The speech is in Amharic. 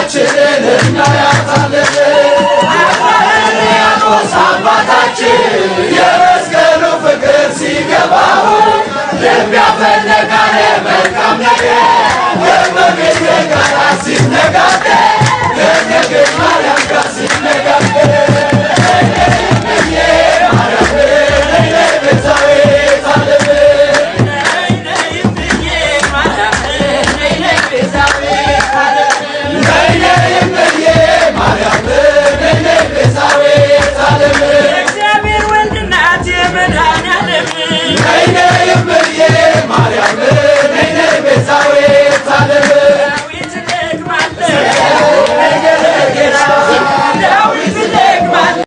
ሀገራችንን እናያታለን። ያቆስ አባታችን የመስቀሉ ፍቅር ሲገባው የሚያፈለቃለ መልካም ነገር የመቤት ጋራ ሲነጋ